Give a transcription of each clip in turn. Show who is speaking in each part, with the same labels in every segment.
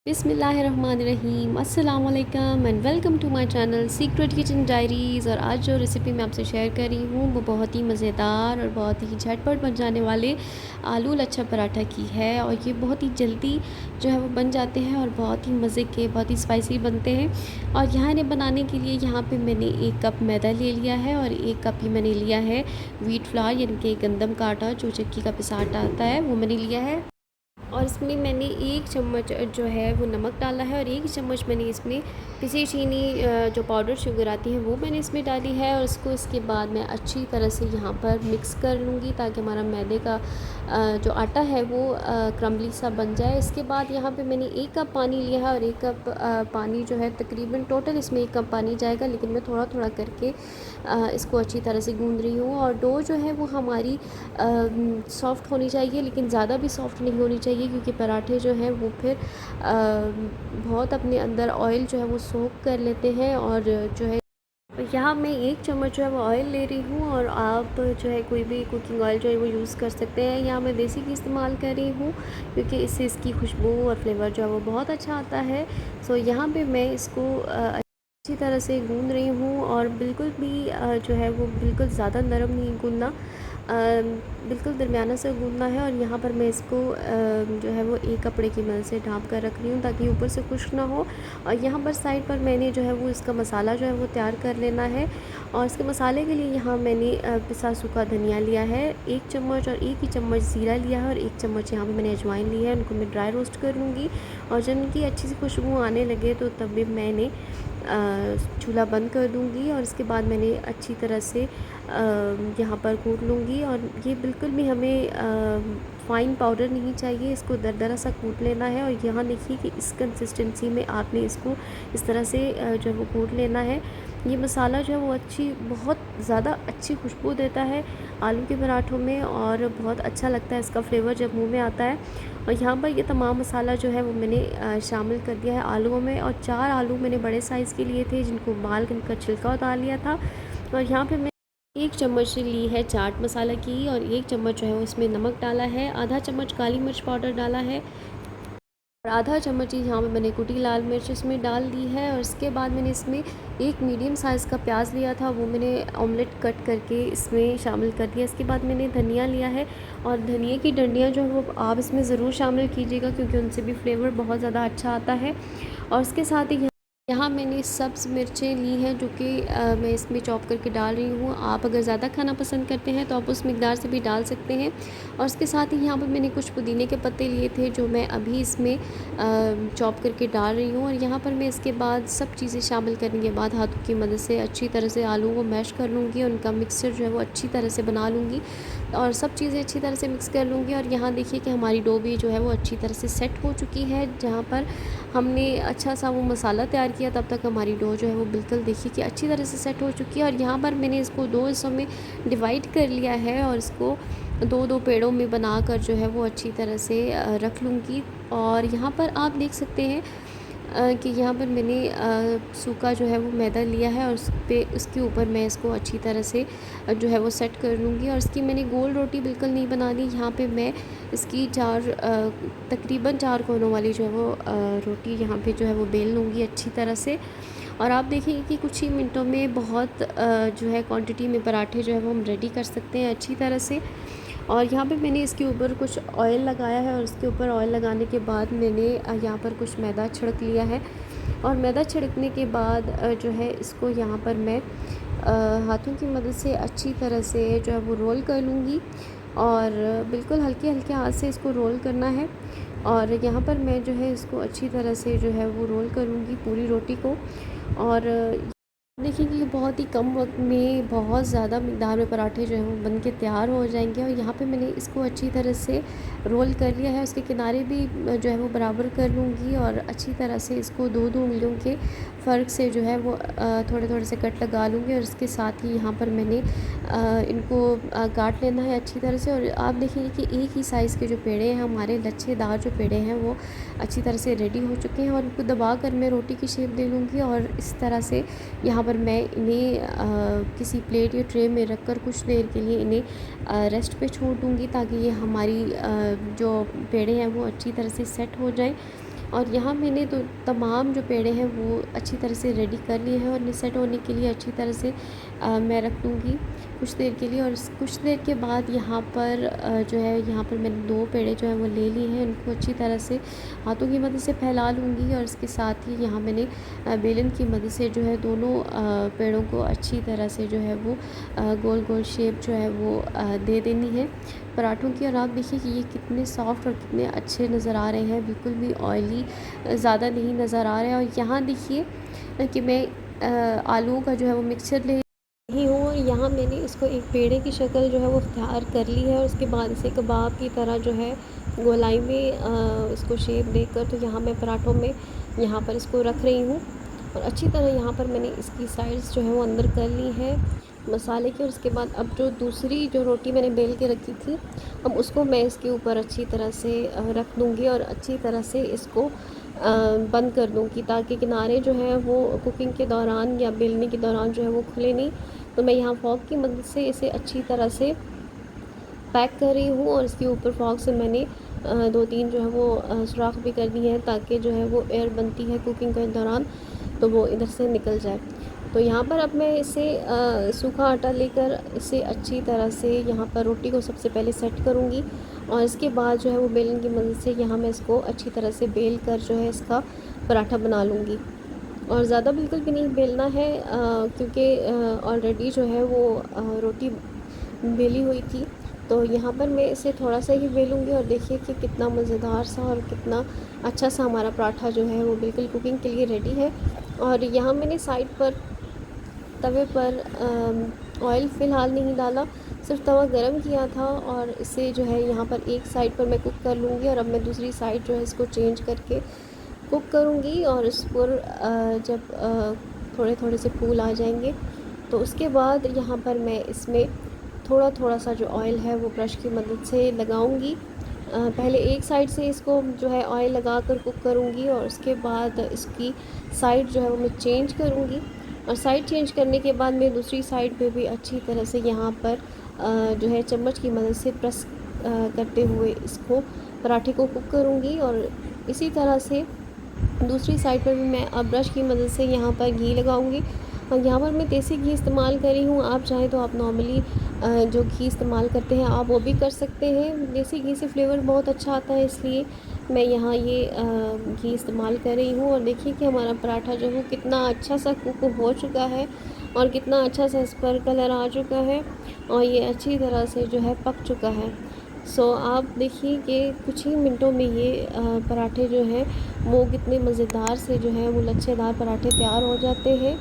Speaker 1: बिस्मिल्लाहिर्रहमानिर्रहीम अस्सलाम वालेकुम and welcome to my channel secret kitchen diaries. और आज जो रेसिपी मैं आपसे शेयर कर रही हूँ वो बहुत ही मज़ेदार और बहुत ही झटपट बन जाने वाले आलू लच्छा पराठा की है। और ये बहुत ही जल्दी जो है वो बन जाते हैं और बहुत ही मज़े के, बहुत ही स्पाइसी बनते हैं। और यहाँ इन्हें बनाने के लिए यहाँ पे मैंने 1 कप मैदा ले लिया है और 1 कप ही मैंने लिया है व्हीट फ्लावर यानी कि गंदम का आटा, जो चक्की का पिसा आटा आता है वो मैंने लिया है। और इसमें मैंने 1 चम्मच जो है वो नमक डाला है और 1 चम्मच मैंने इसमें पिसी चीनी जो पाउडर शुगर आती है वो मैंने इसमें डाली है। और इसको इसके बाद मैं अच्छी तरह से यहाँ पर मिक्स कर लूँगी ताकि हमारा मैदे का जो आटा है वो क्रम्बली सा बन जाए। इसके बाद यहाँ पे मैंने 1 कप पानी लिया है और 1 कप पानी जो है तकरीबन टोटल इसमें 1 कप पानी जाएगा, लेकिन मैं थोड़ा थोड़ा करके इसको अच्छी तरह से गूँध रही हूँ। और डो जो है वो हमारी सॉफ़्ट होनी चाहिए, लेकिन ज़्यादा भी सॉफ़्ट नहीं होनी चाहिए क्योंकि पराठे जो हैं वो फिर बहुत अपने अंदर ऑयल जो है वो सोख कर लेते हैं। और जो है यहाँ मैं 1 चम्मच जो है वो ऑयल ले रही हूँ और आप जो है कोई भी कुकिंग ऑयल जो है वो यूज़ कर सकते हैं। यहाँ मैं देसी घी इस्तेमाल कर रही हूँ क्योंकि इससे इसकी खुशबू और फ्लेवर जो है वो बहुत अच्छा आता है। सो यहाँ पे मैं इसको अच्छी तरह से गूँध रही हूँ और बिल्कुल भी जो है वो बिल्कुल ज़्यादा नरम नहीं गूँधना, बिल्कुल दरमियाना से गूँधना है। और यहाँ पर मैं इसको जो है वो एक कपड़े की मदद से ढाँप कर रख रही हूँ ताकि ऊपर से खुश्क ना हो। और यहाँ पर साइड पर मैंने जो है वो इसका मसाला जो है वो तैयार कर लेना है। और इसके मसाले के लिए यहाँ मैंने पिसा सूखा धनिया लिया है 1 चम्मच और 1 ही चम्मच ज़ीरा लिया है और 1 चम्मच यहाँ पे मैंने अजवाइन ली है। उनको मैं ड्राई रोस्ट कर लूँगी और जब इनकी अच्छी सी खुशबू आने लगे तो तब भी मैंने चूल्हा बंद कर दूँगी। और इसके बाद मैंने अच्छी तरह से यहाँ पर कूट लूँगी। और ये बिल्कुल भी हमें फ़ाइन पाउडर नहीं चाहिए, इसको दरदरा सा कूट लेना है। और यहाँ देखिए कि इस कंसिस्टेंसी में आपने इसको इस तरह से जो है वो कूट लेना है। ये मसाला जो है वो बहुत ज़्यादा अच्छी खुशबू देता है आलू के पराठों में और बहुत अच्छा लगता है इसका फ्लेवर जब मुंह में आता है। और यहाँ पर ये तमाम मसाला जो है वो मैंने शामिल कर दिया है आलूओं में। और 4 आलू मैंने बड़े साइज़ के लिए थे जिनको उबाल कर इनका छिलका उतार लिया था। और यहाँ पे मैं 1 चम्मच ली है चाट मसाला की और 1 चम्मच जो है वो इसमें नमक डाला है, आधा चम्मच काली मिर्च पाउडर डाला है और आधा चम्मच ही यहाँ पे मैंने कुटी लाल मिर्च इसमें डाल दी है। और इसके बाद मैंने इसमें 1 मीडियम साइज़ का प्याज लिया था, वो मैंने ऑमलेट कट करके इसमें शामिल कर दिया। इसके बाद मैंने धनिया लिया है और धनिया की डंडियाँ जो है वो आप इसमें ज़रूर शामिल कीजिएगा क्योंकि उनसे भी फ्लेवर बहुत ज़्यादा अच्छा आता है। और इसके साथ ही यहाँ मैंने सब्ज़ मिर्चें ली हैं जो कि मैं इसमें चॉप करके डाल रही हूँ। आप अगर ज़्यादा खाना पसंद करते हैं तो आप उस मिकदार से भी डाल सकते हैं। और इसके साथ ही यहाँ पर मैंने कुछ पुदीने के पत्ते लिए थे जो मैं अभी इसमें चॉप करके डाल रही हूँ। और यहाँ पर मैं इसके बाद सब चीज़ें शामिल करने के बाद हाथों की मदद से अच्छी तरह से आलू को मैश कर लूँगी और उनका मिक्सचर जो है वो अच्छी तरह से बना लूँगी और सब चीज़ें अच्छी तरह से मिक्स कर लूँगी। और यहाँ देखिए कि हमारी डो भी जो है वो अच्छी तरह से सेट हो चुकी है। जहाँ पर हमने अच्छा सा वो मसाला तैयार किया तब तक हमारी डो जो है वो बिल्कुल देखिए कि अच्छी तरह से सेट हो चुकी है। और यहाँ पर मैंने इसको 2 हिस्सों में डिवाइड कर लिया है और इसको 2-2 पेड़ों में बनाकर जो है वो अच्छी तरह से रख लूँगी। और यहाँ पर आप देख सकते हैं कि यहाँ पर मैंने सूखा जो है वो मैदा लिया है और उसके ऊपर मैं इसको अच्छी तरह से जो है वो सेट कर लूँगी। और इसकी मैंने गोल रोटी बिल्कुल नहीं बनानी, यहाँ पे मैं इसकी तकरीबन 4 कोनों वाली जो है वो रोटी यहाँ पे जो है वो बेल लूँगी अच्छी तरह से। और आप देखेंगे कि कुछ ही मिनटों में बहुत जो है क्वांटिटी में पराठे जो है वो हम रेडी कर सकते हैं अच्छी तरह से। और यहाँ पे मैंने इसके ऊपर कुछ ऑयल लगाया है और उसके ऊपर ऑयल लगाने के बाद मैंने यहाँ पर कुछ मैदा छिड़क लिया है। और मैदा छिड़कने के बाद जो है इसको यहाँ पर मैं हाथों की मदद से अच्छी तरह से जो है वो रोल कर लूँगी और बिल्कुल हल्के हल्के हाथ से इसको रोल करना है। और यहाँ पर मैं जो है इसको अच्छी तरह से जो है वो रोल करूँगी पूरी रोटी को। और देखिए कि बहुत ही कम वक्त में बहुत ज़्यादा मिक़दार में पराठे जो हैं वो बन के तैयार हो जाएंगे। और यहाँ पे मैंने इसको अच्छी तरह से रोल कर लिया है, उसके किनारे भी जो है वो बराबर कर लूँगी और अच्छी तरह से इसको 2-2 उंगलियों के फ़र्क से जो है वो थोड़े थोड़े से कट लगा लूँगी। और इसके साथ ही यहाँ पर मैंने इनको काट लेना है अच्छी तरह से। और आप देखेंगे कि एक ही साइज़ के जो पेड़े हैं हमारे लच्छेदार जो पेड़े हैं वो अच्छी तरह से रेडी हो चुके हैं। और इनको दबा कर मैं रोटी की शेप दे लूँगी और इस तरह से यहाँ पर मैं इन्हें किसी प्लेट या ट्रे में रखकर कुछ देर के लिए इन्हें रेस्ट पे छोड़ दूँगी ताकि ये हमारी जो पेड़े हैं वो अच्छी तरह से सेट हो जाएं। और यहाँ मैंने तो तमाम जो पेड़े हैं वो अच्छी तरह से रेडी कर लिए हैं, और इन्हें सेट होने के लिए अच्छी तरह से मैं रख दूँगी कुछ देर के लिए। और कुछ देर के बाद यहाँ पर जो है, यहाँ पर मैंने 2 पेड़े जो है वो ले लिए हैं, उनको अच्छी तरह से हाथों की मदद से फैला लूँगी। और इसके साथ ही यहाँ मैंने बेलन की मदद से जो है दोनों पेड़ों को अच्छी तरह से जो है वो गोल गोल शेप जो है वो दे देनी है पराठों की। और आप देखिए कि ये कितने सॉफ्ट और कितने अच्छे नज़र आ रहे हैं, बिल्कुल भी ऑयली ज़्यादा नहीं नज़र आ रहे हैं। और यहाँ देखिए कि मैं आलूओं का जो है वो मिक्सचर ले रही हूँ, और यहाँ मैंने इसको एक पेड़े की शक्ल जो है वो तैयार कर ली है। और उसके बाद इसे कबाब की तरह जो है गोलाई में इसको शेप देकर, तो यहाँ मैं पराठों में यहाँ पर इसको रख रही हूँ। और अच्छी तरह यहाँ पर मैंने इसकी साइड्स जो है वो अंदर कर ली है मसाले की। और उसके बाद अब जो दूसरी जो रोटी मैंने बेल के रखी थी, अब उसको मैं इसके ऊपर अच्छी तरह से रख दूँगी, और अच्छी तरह से इसको बंद कर दूँगी, ताकि किनारे जो है वो कुकिंग के दौरान या बेलने के दौरान जो है वो खुले नहीं। तो मैं यहाँ फॉक की मदद से इसे अच्छी तरह से पैक कर रही हूँ, और इसके ऊपर फॉक से मैंने 2-3 जो है वो सुराख भी कर दिए हैं, ताकि जो है वो एयर बनती है कुकिंग के दौरान तो वो इधर से निकल जाए। तो यहाँ पर अब मैं इसे सूखा आटा लेकर इसे अच्छी तरह से यहाँ पर रोटी को सबसे पहले सेट करूँगी, और इसके बाद जो है वो बेलन की मदद से यहाँ मैं इसको अच्छी तरह से बेल कर जो है इसका पराठा बना लूँगी। और ज़्यादा बिल्कुल भी नहीं बेलना है, क्योंकि ऑलरेडी जो है वो रोटी बेली हुई थी। तो यहाँ पर मैं इसे थोड़ा सा ही बेलूँगी, और देखिए कि कितना मज़ेदार सा और कितना अच्छा सा हमारा पराठा जो है वो बिल्कुल कुकिंग के लिए रेडी है। और यहाँ मैंने साइड पर तवे पर ऑयल फ़िलहाल नहीं डाला, सिर्फ तवा गरम किया था, और इसे जो है यहाँ पर एक साइड पर मैं कुक कर लूँगी, और अब मैं दूसरी साइड जो है इसको चेंज करके कुक करूँगी। और इस पर जब थोड़े थोड़े से फूल आ जाएंगे, तो उसके बाद यहाँ पर मैं इसमें थोड़ा थोड़ा सा जो ऑयल है वो ब्रश की मदद से लगाऊंगी। पहले एक साइड से इसको जो है ऑयल लगा कर कुक करूँगी, और उसके बाद इसकी साइड जो है वो मैं चेंज करूँगी। और साइड चेंज करने के बाद मैं दूसरी साइड पे भी अच्छी तरह से यहाँ पर जो है चम्मच की मदद से प्रेस करते हुए इसको पराठे को कुक करूँगी। और इसी तरह से दूसरी साइड पर भी मैं अब ब्रश की मदद से यहाँ पर घी लगाऊंगी। और यहाँ पर मैं देसी घी इस्तेमाल करी हूँ, आप चाहें तो आप नॉर्मली जो घी इस्तेमाल करते हैं आप वो भी कर सकते हैं। देसी घी से फ्लेवर बहुत अच्छा आता है, इसलिए मैं यहाँ ये घी इस्तेमाल कर रही हूँ। और देखिए कि हमारा पराठा जो है कितना अच्छा सा कुक हो चुका है, और कितना अच्छा सा इस पर कलर आ चुका है, और ये अच्छी तरह से जो है पक चुका है। आप देखिए कि कुछ ही मिनटों में ये पराठे जो हैं वो कितने मज़ेदार से जो है वो लच्छेदार पराठे तैयार हो जाते हैं।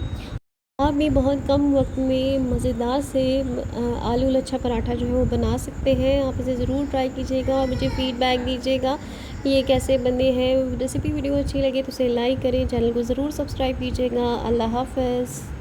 Speaker 1: आप भी बहुत कम वक्त में मज़ेदार से आलू लच्छा पराठा जो है वो बना सकते हैं। आप इसे ज़रूर ट्राई कीजिएगा और मुझे फ़ीडबैक दीजिएगा कि ये कैसे बने हैं। रेसिपी वीडियो अच्छी लगे तो उसे लाइक करें, चैनल को ज़रूर सब्सक्राइब कीजिएगा। अल्लाह हाफ़िज़।